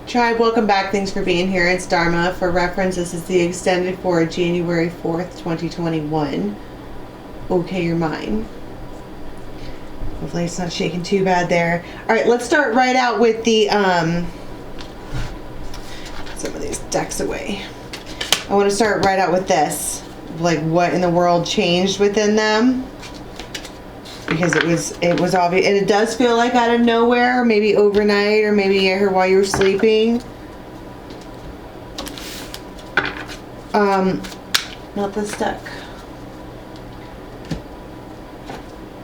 Tribe, welcome back. Thanks for being here. It's Dharma. For reference, this is the extended for January 4th, 2021. Okay, your mind. Hopefully it's not shaking too bad there. Alright, let's start right out with the, some of these decks away. I want to start right out with this. Like, what in the world changed within them? Because it was obvious, and it does feel like out of nowhere, maybe overnight, or maybe you heard while you were sleeping. Not this deck.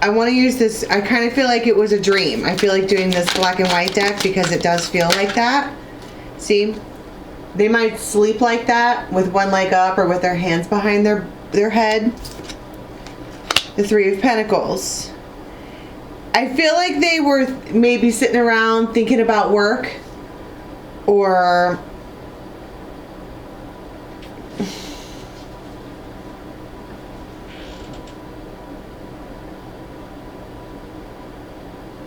I want to use this. I kind of feel like it was a dream. I feel like doing this black and white deck because it does feel like that. See, they might sleep like that with one leg up or with their hands behind their head. The Three of Pentacles. I feel like they were maybe sitting around thinking about work, or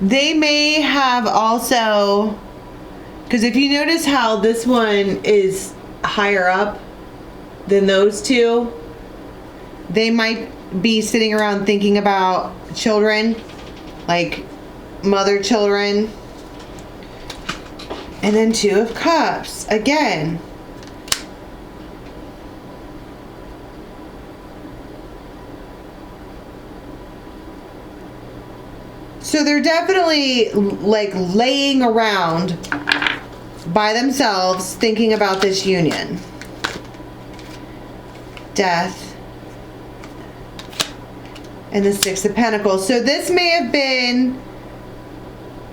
they may have also, because if you notice how this one is higher up than those two, they might be sitting around thinking about children, like mother children. And then Two of Cups again. So they're definitely like laying around by themselves thinking about this union. Death. And the Six of Pentacles. So this may have been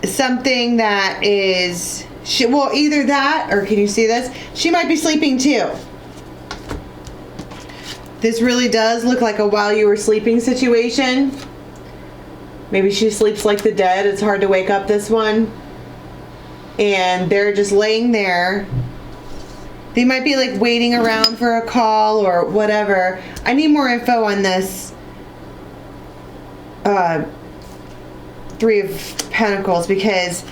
something that is, well, either that, or can you see this? She might be sleeping too. This really does look like a while you were sleeping situation. Maybe she sleeps like the dead. It's hard to wake up this one. And they're just laying there. They might be like waiting around for a call or whatever. I need more info on this. Three of Pentacles, because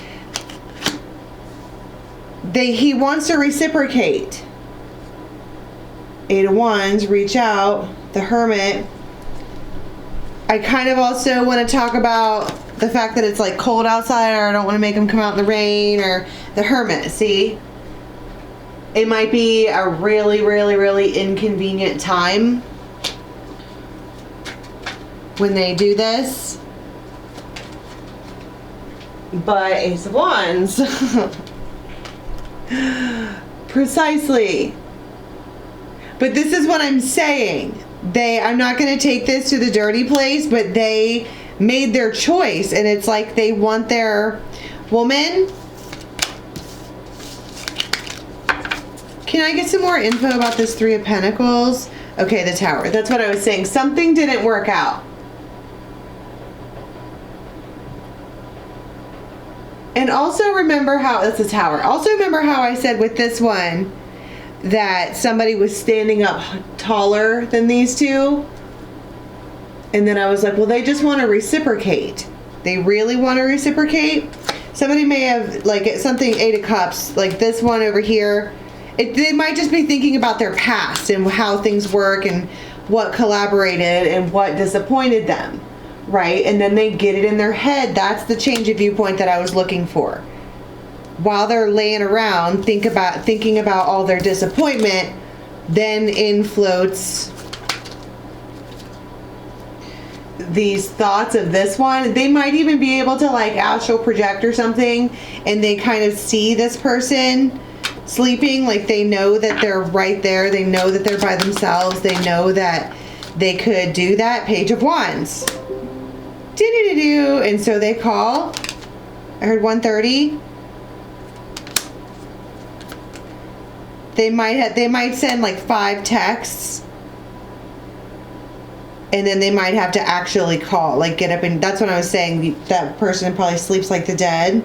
he wants to reciprocate. Eight of Wands, reach out. The Hermit. I kind of also want to talk about the fact that it's like cold outside, or I don't want to make him come out in the rain, or the Hermit. See, it might be a really, really, really inconvenient time when they do this. But Ace of Wands. Precisely. But this is what I'm saying. I'm not going to take this to the dirty place, but they made their choice, and it's like they want their woman. Can I get some more info about this Three of Pentacles? Okay, the Tower. That's what I was saying. Something didn't work out. And also remember how, that's a Tower. Also remember how I said with this one that somebody was standing up taller than these two. And then I was like, well, they just want to reciprocate. They really want to reciprocate. Somebody may have, like, something, Eight of Cups, like this one over here. They might just be thinking about their past and how things work and what collaborated and what disappointed them. Right? And then they get it in their head. That's the change of viewpoint that I was looking for. While they're laying around, thinking about all their disappointment, then in floats these thoughts of this one. They might even be able to like astral project or something, and they kind of see this person sleeping, like they know that they're right there. They know that they're by themselves. They know that they could do that. Page of Wands. And so they call. I heard 1:30. They might send like 5 texts, and then they might have to actually call, like get up, and that's what I was saying. That person probably sleeps like the dead.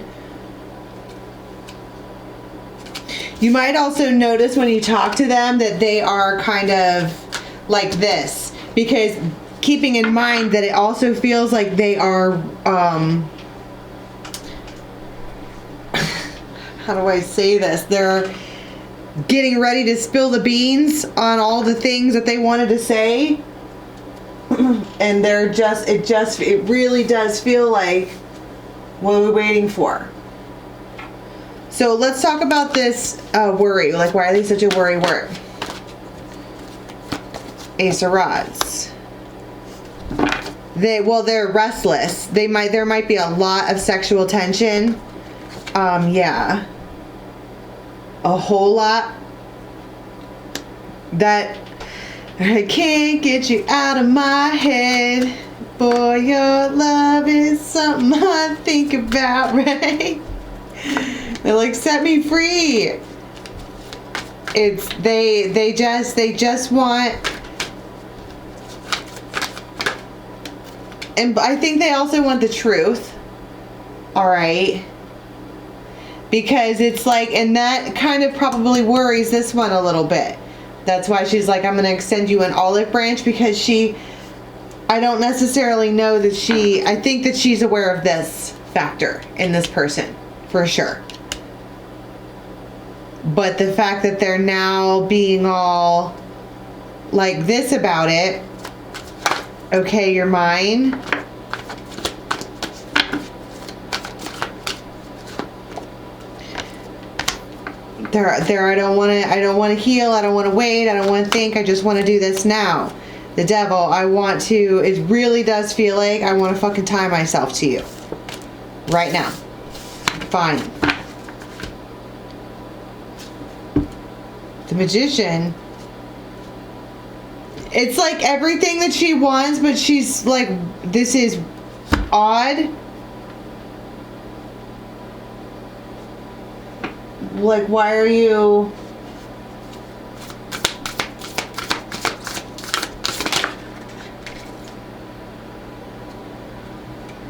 You might also notice when you talk to them that they are kind of like this, because keeping in mind that it also feels like they are how do I say this? They're getting ready to spill the beans on all the things that they wanted to say. And it really does feel like, what are we waiting for? So let's talk about this worry. Like, why are they such a worry word? Ace of Rods. They're restless. There might be a lot of sexual tension. Yeah. A whole lot. That I can't get you out of my head. Boy, your love is something I think about, right? They're like, set me free. They just want. And I think they also want the truth. All right. Because it's like, and that kind of probably worries this one a little bit. That's why she's like, I'm going to extend you an olive branch, because I don't necessarily know that I think that she's aware of this factor in this person, for sure. But the fact that they're now being all like this about it, okay, you're mine. I don't want to heal. I don't want to wait. I don't want to think. I just want to do this now. The devil, it really does feel like I want to fucking tie myself to you. Right now. Fine. The Magician. It's like everything that she wants, but she's like, this is odd. Like, why are you...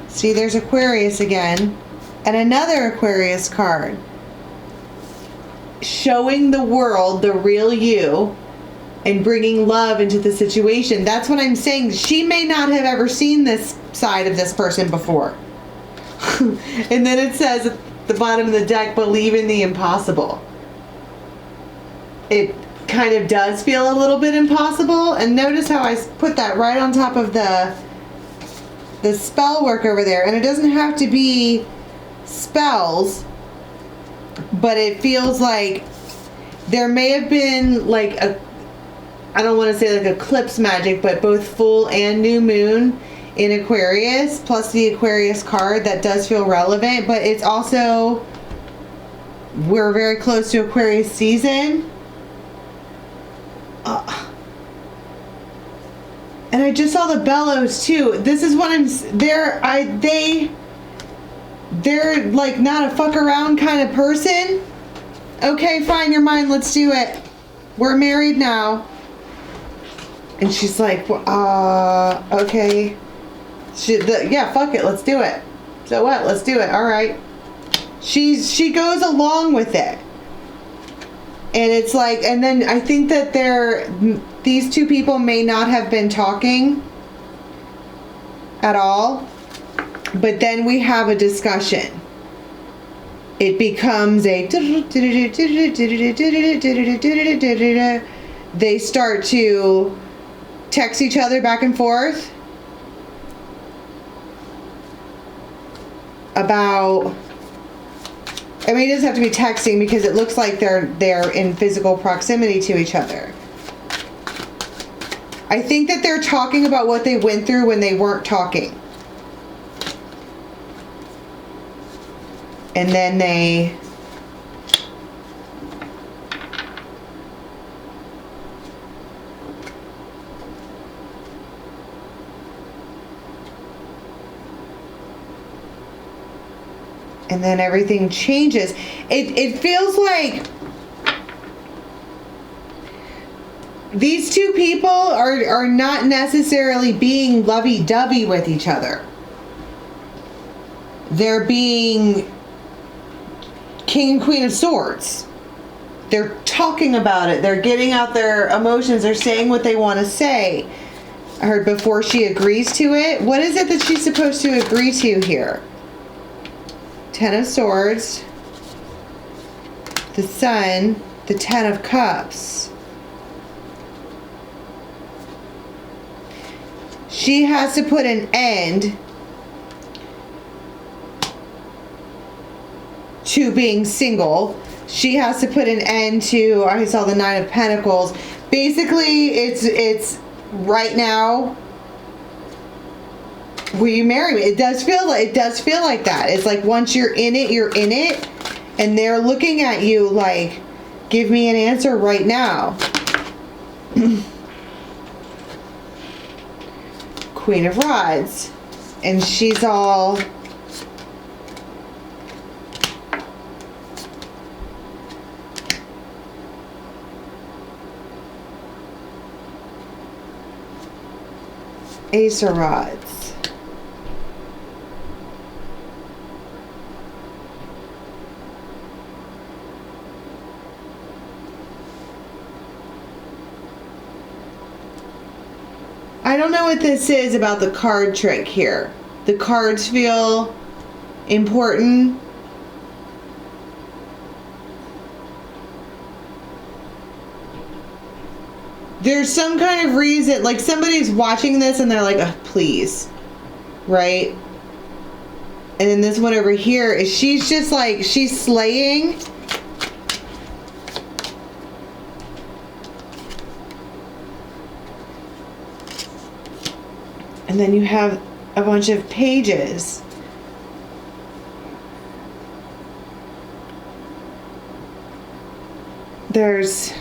See, there's Aquarius again. And another Aquarius card. Showing the world the real you and bringing love into the situation. That's what I'm saying. She may not have ever seen this side of this person before. And then it says at the bottom of the deck, believe in the impossible. It kind of does feel a little bit impossible. And notice how I put that right on top of the spell work over there. And it doesn't have to be spells, but it feels like there may have been like I don't want to say like eclipse magic, but both full and new moon in Aquarius, plus the Aquarius card. That does feel relevant, but it's also, we're very close to Aquarius season. And I just saw the bellows too. This is what they're like not a fuck around kind of person. Okay, fine, you're mine, let's do it. We're married now. And she's like, okay. Yeah, fuck it, let's do it. So what? Let's do it. All right. She goes along with it. And it's like, and then I think that these two people may not have been talking at all. But then we have a discussion. It becomes they start to text each other back and forth about, I mean, it doesn't have to be texting because it looks like they're in physical proximity to each other. I think that they're talking about what they went through when they weren't talking. And then they and then everything changes. It feels like these two people are not necessarily being lovey-dovey with each other. They're being King and Queen of Swords. They're talking about it. They're getting out their emotions. They're saying what they want to say. I heard before she agrees to it. What is it that she's supposed to agree to here? Ten of Swords. the Sun, the Ten of Cups. She has to put an end to being single. She has to put an end to, I saw the Nine of Pentacles. Basically, it's right now, will you marry me? It does feel like that. It's like once you're in it, you're in it. And they're looking at you like, give me an answer right now. Queen of Rods. And she's all... Ace of Rods. I don't know what this is about the card trick here. The cards feel important. There's some kind of reason, like somebody's watching this and they're like, oh, please, right? And then this one over here is she's just like, she's slaying. And then you have a bunch of pages. There's...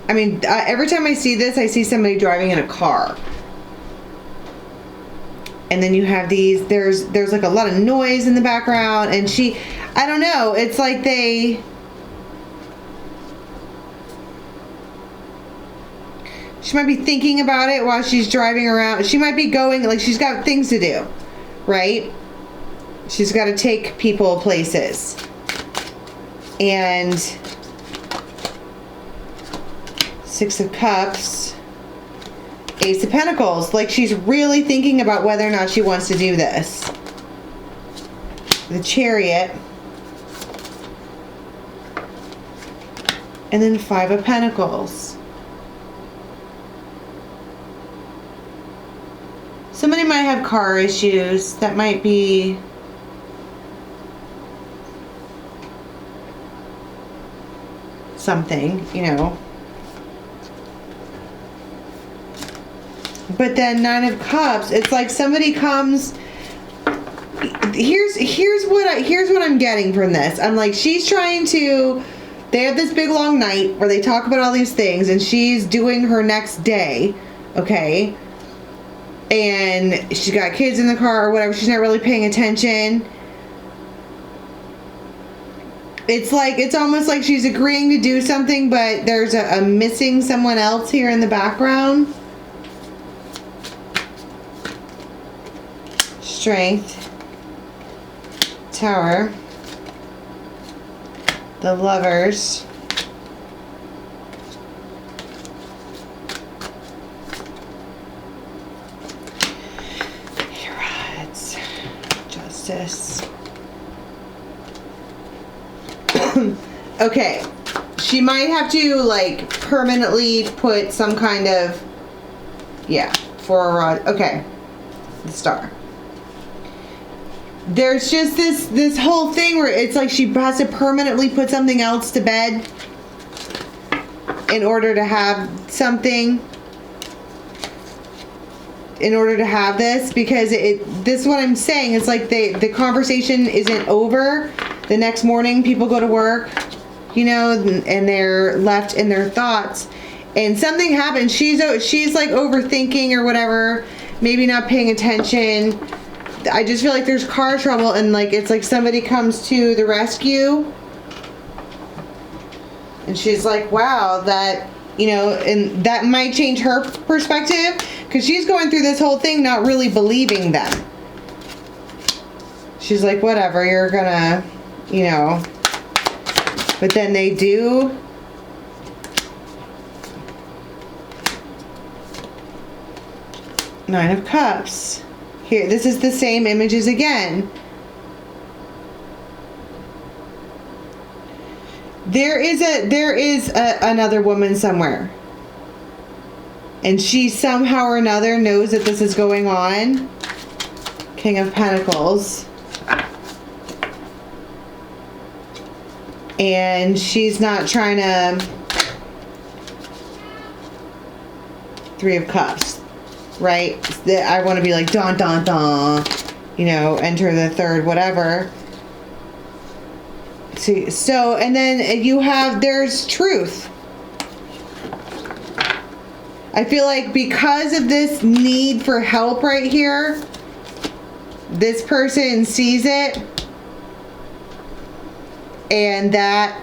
I mean, every time I see this, I see somebody driving in a car. And then you have these, there's like a lot of noise in the background, and she, I don't know, it's like she might be thinking about it while she's driving around. She might be going, like she's got things to do, right? She's got to take people places. And Six of Cups, Ace of Pentacles. Like she's really thinking about whether or not she wants to do this. The Chariot. And then Five of Pentacles. Somebody might have car issues. That might be something, you know. But then Nine of Cups, it's like somebody comes. Here's what I'm getting from this. I'm like, she's trying to. They have this big long night where they talk about all these things, and she's doing her next day, okay? And she's got kids in the car or whatever. She's not really paying attention. It's like, it's almost like she's agreeing to do something, but there's a missing someone else here in the background. Strength, Tower, the Lovers, Rods, Justice. Okay, she might have to like permanently put some kind of, yeah, Four of Rods. Okay, the Star. There's just this whole thing where it's like she has to permanently put something else to bed in order to have something, in order to have this, because this is what I'm saying. It's like the conversation isn't over. The next morning people go to work, you know, and they're left in their thoughts, and something happens. She's like overthinking or whatever, maybe not paying attention. I just feel like there's car trouble, and like it's like somebody comes to the rescue, and she's like, wow, that, you know, and that might change her perspective, because she's going through this whole thing not really believing them. She's like, whatever, you're gonna, you know, but then they do. Nine of Cups. Here, this is the same images again. There is another woman somewhere. And she somehow or another knows that this is going on. King of Pentacles. And she's not trying to... Three of Cups. Right? I want to be like, dun, dun, dun. You know, enter the third, whatever. So, and then you have, there's truth. I feel like because of this need for help right here, this person sees it, and that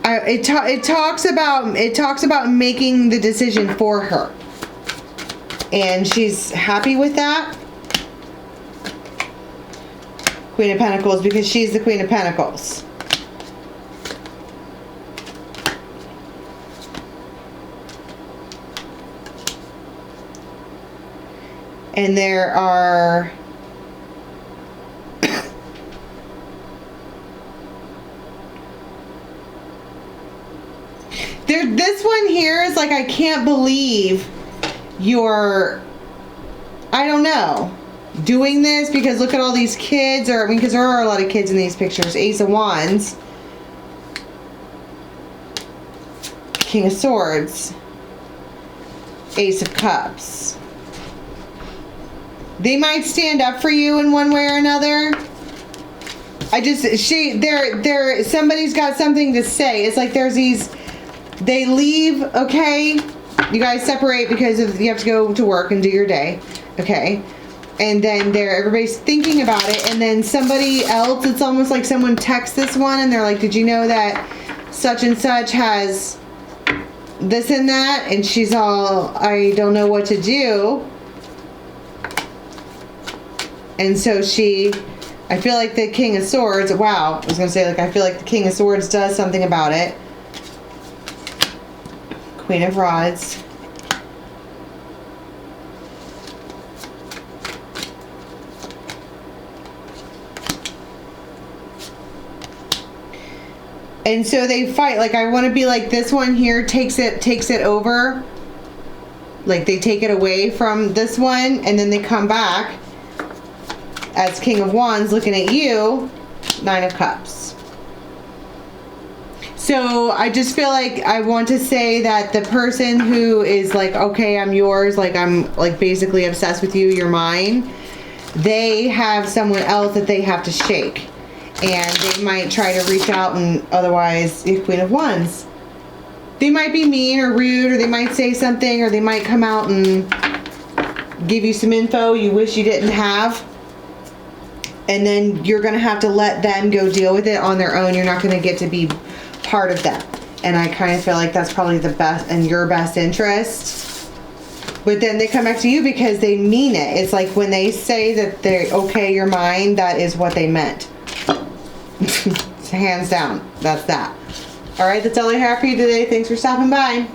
it talks about making the decision for her, and she's happy with that. Queen of Pentacles, because she's the Queen of Pentacles. And there are this one here is like, I can't believe you're, I don't know, doing this, because look at all these kids, or I mean, because there are a lot of kids in these pictures. Ace of Wands, King of Swords, Ace of Cups. They might stand up for you in one way or another. Somebody's got something to say. It's like there's these, they leave, okay? You guys separate because you have to go to work and do your day, okay? And then everybody's thinking about it, and then somebody else, it's almost like someone texts this one and they're like, did you know that such and such has this and that? And she's all, I don't know what to do. And so I feel like the King of Swords, wow, I was going to say, like, I feel like the King of Swords does something about it. Queen of Rods. And so they fight. Like, I want to be like, this one here takes it over. Like, they take it away from this one, and then they come back as King of Wands looking at you, Nine of Cups. So I just feel like I want to say that the person who is like, okay, I'm yours, like I'm like basically obsessed with you, you're mine, they have someone else that they have to shake. And they might try to reach out, and otherwise, Queen of Wands, they might be mean or rude, or they might say something, or they might come out and give you some info you wish you didn't have. And then you're going to have to let them go deal with it on their own. You're not going to get to be part of that. And I kind of feel like that's probably the best in your best interest. But then they come back to you because they mean it. It's like when they say that they're okay, you're mine, that is what they meant. Hands down. That's that. All right, that's all I have for you today. Thanks for stopping by.